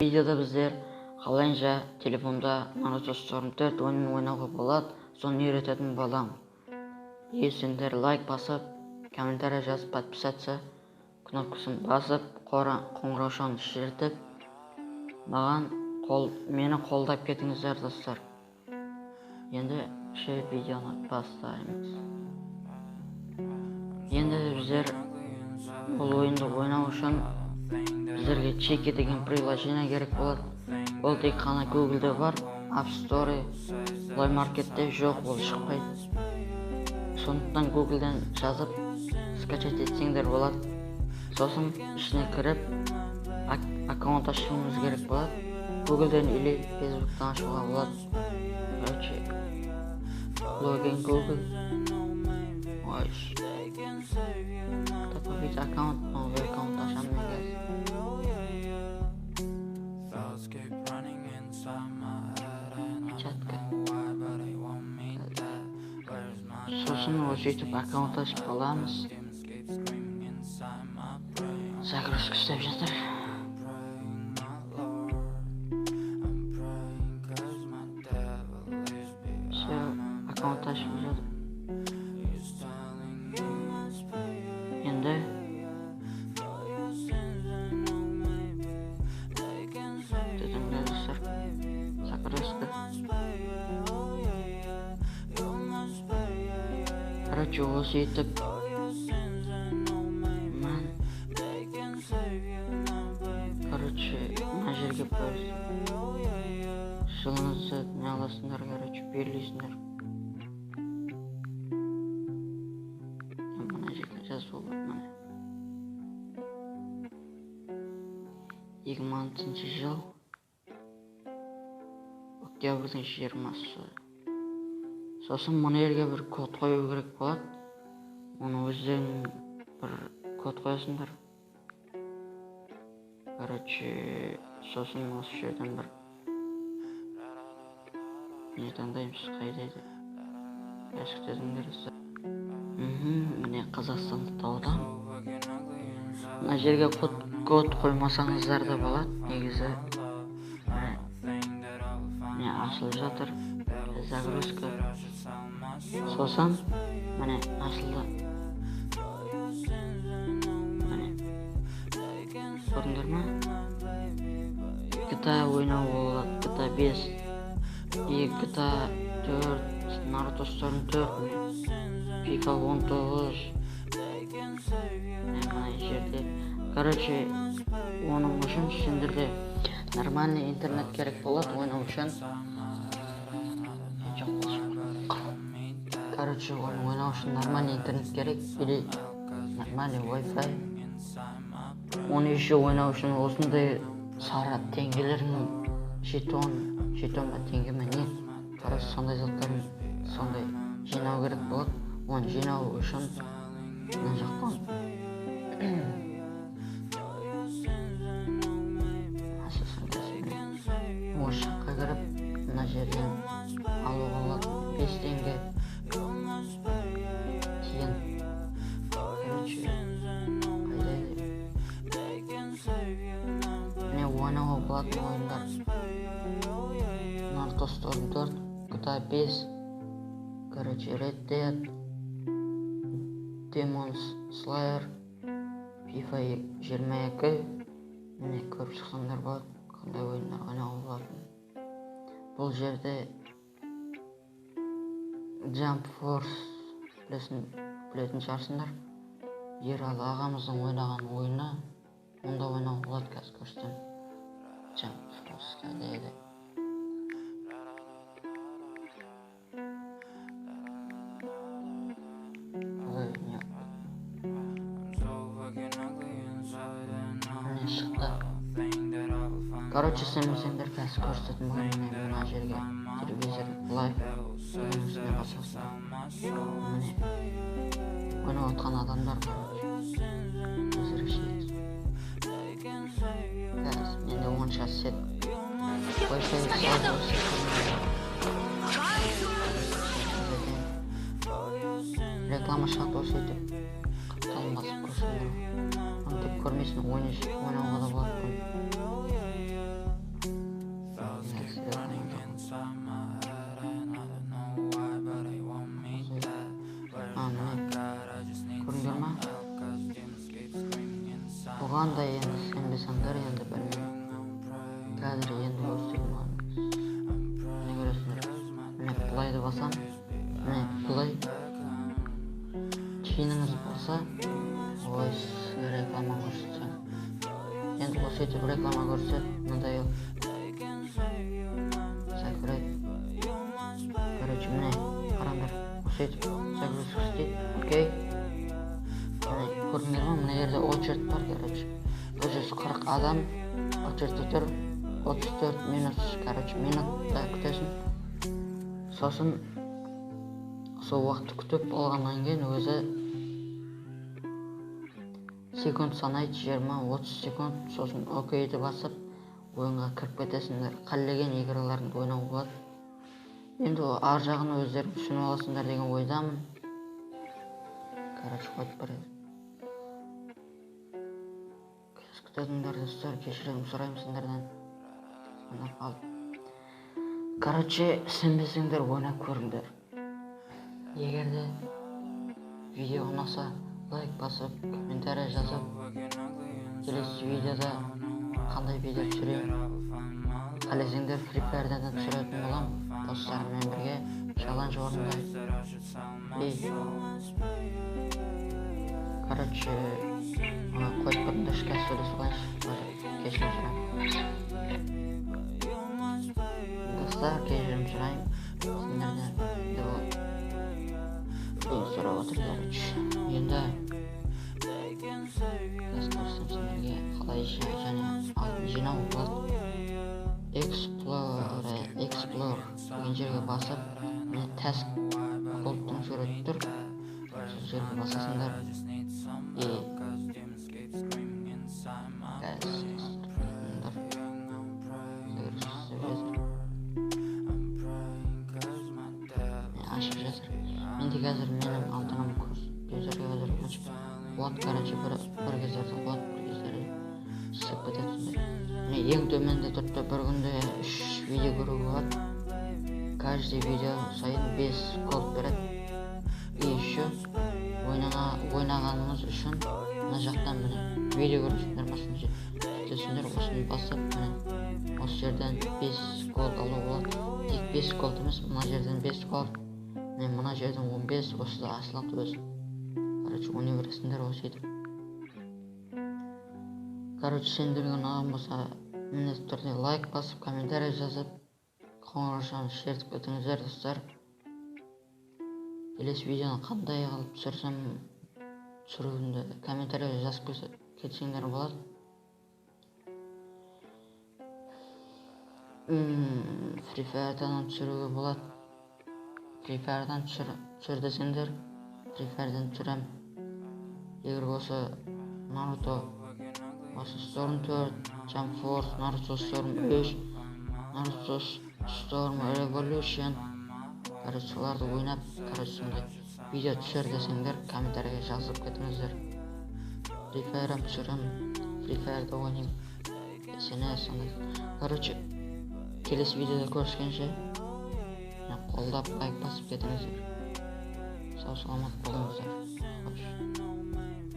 Видеода біздер қалайынша телефонда Naruto Storm 4 ойынын ойнауға болады, соны үйрететін боламын. Сендер лайк басып, комментарий жазып, подписаться кнопкасын басып, қоңыраушаны шертіп, мені қолдап кетіңіздер, достар. Енді видеоны бастаймыз. Енді біздер бұл ойынды ойнау үшін біздерге Чеки деген приложение керек болады. Ол тек қана Google'де бар, App Store, Play Market'те жоқ, ол шықпайды. Сондықтан Google'ден жазып, скачать етсеңдер болады. Сосын ішіне кіріп, аккаунт ашуымыз керек болады. Google'ден или Facebook'тан ашуға болады. Короче, логин Google. Ой, добавить аккаунт, новый аккаунт ашамын мен. Сосын осы YouTube аккаунт ашып аламыз. Загрузка істеп жатыр. Все, аккаунт ашып жатыр. Енді дедіңдер достар, загрузка. Короче, осы етіп мына жерге жылыңызды не аласыңдар, белгілейсіңдер. Мына жерге жазып болады. 2016 жыл октябрьдің 20-сы. Сосын мұны жерге бір код қою керек болады. Оны өздерің бір код қоясыңдар. Короче, сосын осы жерден бір не таңдаймыз, қайда еді? Яшық дедіңдер. Міне Қазақстанды таудам. Мына жерге код қоймасаңыздар да болады. Негізі міне ашылып жатыр. Загрузка. Сосын міне ашылды. Көрдіңдер ма? GTA ойнау болады. GTA 5, GTA 4, Naruto Storm 4, FIFA 19. Мына жерде. Короче, оның үшін сендерде нормальный интернет керек болады ойнау үшін. Короче, ойнау үшін нормальный интернет керек или нормальный Wi-Fi. Оны еще ойнау үшін осындай сары теңгелердің жетон ба теңге ме не? Короче, сондай заттарын сондай жинау керек болады. Оны жинау үшін мына жақтан осы жаққа кіріп мына жерден алуға болады. 5 теңге тиын. Короче, қайда еді? Міне ойнауға болатын ойындар. Naruto Storm 4, GTA 5, короче, Red Dead, Demon Slayer, FIFA 22. Міне көріп шықсаңдар болады, қандай ойындар ойнауға болатын. Бұл жерде Jump Force білетін шығарсыңдар. Ералы ағамыздың ойнаған ойыны онда ойнауға болады. Қазір көрсетем. Jump Force қайда еді? Міне шықты. Короче, сендер қазір көрсететін болған мына жерге телевизор лайв үстіне басасың. Міне ойнап отқан адамдар бар. Возвращается. Менде 10 час сет. Реклама шығады осы өйтіп. Қапталын басып көрсіңдер. Оны тек көрмесін ойнауға да болады. Қазір енді көрсетейін маған. Міне көресіңдер. Міне плайды басам. Міне плay. Тиыныңыз болса, ой, реклама көрсетсем. Енді осы етіп реклама көрсет, мындай ел. Сәкірет. Короче, міне, қараңдар. Осы етіп сәкірет көрсетейді. Окей. Көрдіңдер ма? Мына жерде очередь бар, короче. 140 адам очередьте тұр. 34 минут, короче, минутта күтесің. Сосын сол уақытты күтіп болғаннан кейін өзі секунд санайды, 20-30 секунд. Сосын окейді басып ойынға кіріп кетесіңдер. Қалеген играларыңды ойнауға болады. Енді ар жағын өздерің түсініп аласыңдар деген ойдамын. Короче, қойып береді. Күтетіңдер достар, кешірім сұраймын сендерден. Короче, сенбесеңдер ойнап көріңдер. Егерде видео ұнаса, лайк басып, комментарий жазып, келесі видеода қандай видео түсірейін, қалесеңдер Free Fire'дан түсіретін болам. Достарыммен бірге челлендж орындайын. Короче, қойып көріңдер, шкәс сөйлесіп алайыншы. Кешірім сұраймын. Достар, кешірім сұраймын. Сендерден сұрап отырдар. Енді көрсетсем сендерге қалай және алтын жинау болады. Explore деген жерге басып, міне task болттың суреті тұр. Сол жерге басасыңдар. Ашып жатыр. Менде қазір менің алтыным көздерге қазір қанша қуат, короче, бір кездерде қуат, бір кездерде түсіп кететіндер. Ең төменде тұрды, бір күнде 3 видео көруге болады. Каждый видео сайын 5 голд береді. И еще ойнағаныңыз үшін мына жақтан міне видео көрсеңдер басында түтесіңдер, осыны басып міне осы жерден 5 голд алуға болады. Тек 5 голд емес, мына жерден 5 голд. Мына жерден 15, осы да асылат өзі. Короче, оны көресіңдер осы етіп. Короче, сендерге ұнаған болса, міндетті түрде лайк басып, комментарий жазып, қоңыраушаны шертіп кетіңіздер, достар. Келесі видеоны қандай қылып түсірсем, түсіруімді комментарий жазып кетсеңдер болады. Free Fire'дан түсіруге болады. Free Fire'дан түсір десеңдер, Free Fire'дан түсірем. Егер осы Naruto, осы Storm 4, Jump Force, Naruto Storm 3, Naruto Storm Revolution, короче, соларды ойнап, короче, видео түсір десеңдер, комментарийге жазып кетіңіздер. Free Fire'ам түсірем, Free Fire'да ойнайым. Сені сондай. Короче, келесі видеода көріскенше, қолдап лайк басып кетіңіздер. Сау саламат болыңыздар.